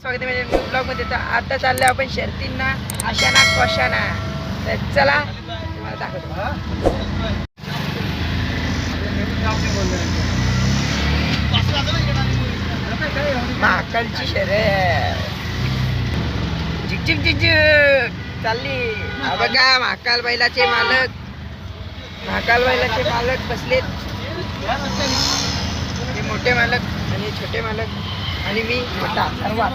स्वागत आहे माझ्या ब्लॉग मध्ये. तर आता चाललो आपण शर्तींना आशाना कशाना. तर चला तुम्हाला दाखवतो. महाकालची शर्यत झिकझिक झिकझिक चालली. बघा महाकाल बैलाचे मालक बसलेत. हे मोठे मालक आणि छोटे मालक आणि मी मोठा सर्वात.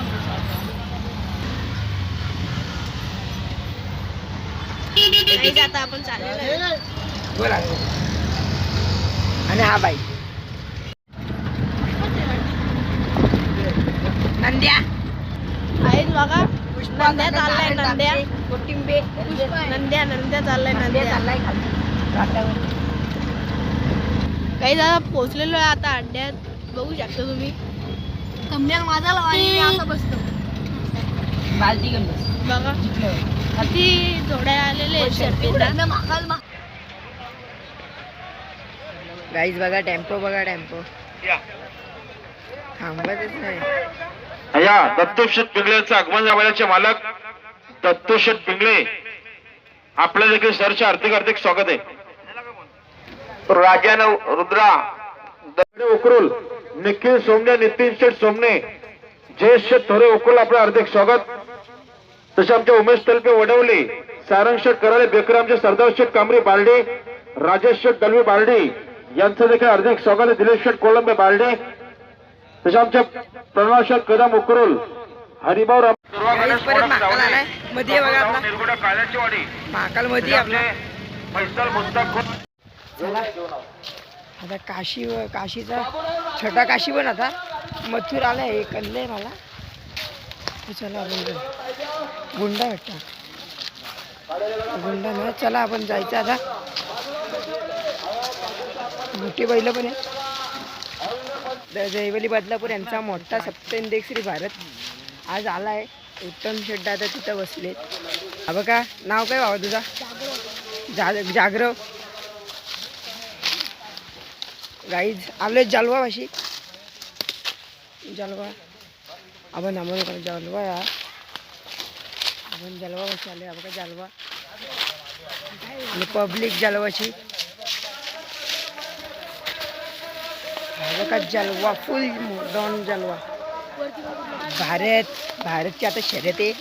आता आपण चाललेलो बोला. आणि हा बाई नंद्या आहेत बघा. नंद्या चाललाय नंद्या. कोटिंबे नंद्या चाललाय नंद्या चाललाय खाली राटावर. काही दादा पोहोचलेलो आहे आता अड्ड्यात. बघू शकता तुम्ही. थंबनेल माझा लावा आणि मी असं बसतो. बालदी घेऊन बस. बघा किती जोड्या आलेले आहेत शर्यतीला. गाईज बघा टेम्पो थांबतच नाही. या दत्तोषेठ पिंगळेचं आगमन झाल्याचे मालक दत्तोषेठ पिंगळे आपल्या देखील सरचे हार्दिक स्वागत आहे. राजानं रुद्रा उकरुल निखिल सोमने नितीन शेठ सोमने जयेश शेठ थोरे उकरुल आपलं हार्दिक स्वागत. तसे आमच्या उमेश तलपे वडवले सारंग शेठ कराले बेकरामचे सरदार शेठ कांबरी बारडे राजेश शेठ दलवी बारडे यांचं देखील हार्दिक स्वागत आहे. दिलीप शेठ कोलंबे बारडे तसे आमच्या प्रणव शेठ कदम उकरुल हरिभाऊ मध्ये बघा महाकाल मध्ये आपला. आता काशीचा छोटा काशी पण आता मथुर आलाय. हे कळलंय मला. चला आपण गुंडा वाटतं गुंडा ना. चला आपण जायचं आता. मोठी बैल पण आहे. जयवली बदलापूर यांचा मोठा सप्तहिंदेक श्री भारत आज आलाय. उत्तम शेट दादा तिथं बसलेत. हा बघा नाव काय बाबा तुझा? जागरव. गाईज आलोय जालवा भाशी. जालवा आपण जालवा या. आपण जालवा भाशी आलोय. बघा जालवा आणि पब्लिक जालवाची. बघा जालवा फुल डॉन जालवा. भारतची आता शर्यत आहे.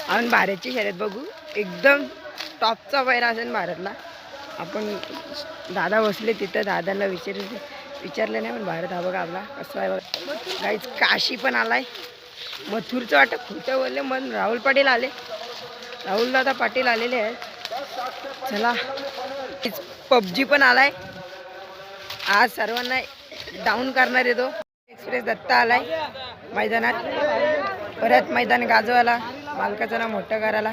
आपण भारतची शर्यत बघू. एकदम टॉपचा पैरा असेल भारतला. आपण दादा बसले तिथं. दादाला विचारलं नाही पण भारत हा बघा आपला कसं आहे बघा. गाईच काशी पण आलाय. मथुरचं वाटतं खोटं बोलले. मन राहुल पाटील आले. राहुल दादा पाटील आलेले आहेत. चला पबजी पण आलाय. आज सर्वांना डाऊन करणार आहे तो. एक्सप्रेस दत्ता आलाय मैदानात. परत मैदान गाजवाला मालकाचं नाव मोठं करायला.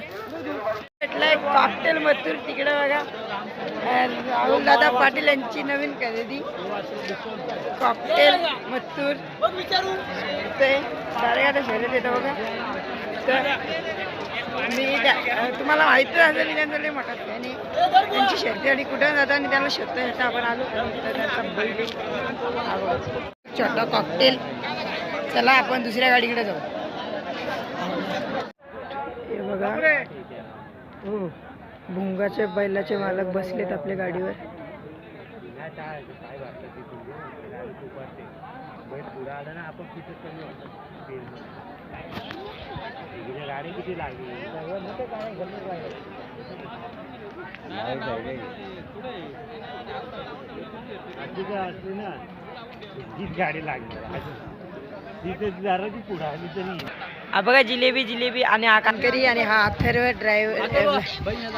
कॉकटेल मथुर तिकडे बघा. राहुल दादा पाटील यांची नवीन खरेदी कॉकटेल मथुर. ते डायरेक्ट आता शर्यत येतं बघा. तर मी तुम्हाला माहिती असेल मी त्यांचा लय मोठा फॅन आहे. त्यांची शर्यतीसाठी कुठं जातं आणि त्यांना शोधता आपण आलो. छोटा कॉकटेल. चला आपण दुसऱ्या गाडीकडे जाऊ. हे बघा हो भुंगाचे बैलाचे मालक बसलेत आपल्या गाडीवर. गाडी लागली हा बघा जिलेबी आणि हा कानकरी आणि हा अथर्व ड्रायव्हर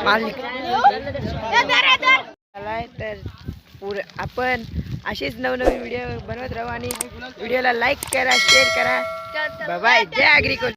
मालिक. तर आपण असेच नवनवीन व्हिडिओ बनवत राहू आणि व्हिडिओला लाईक करा शेअर करा. बाय. जय ॲग्रिकल्चर.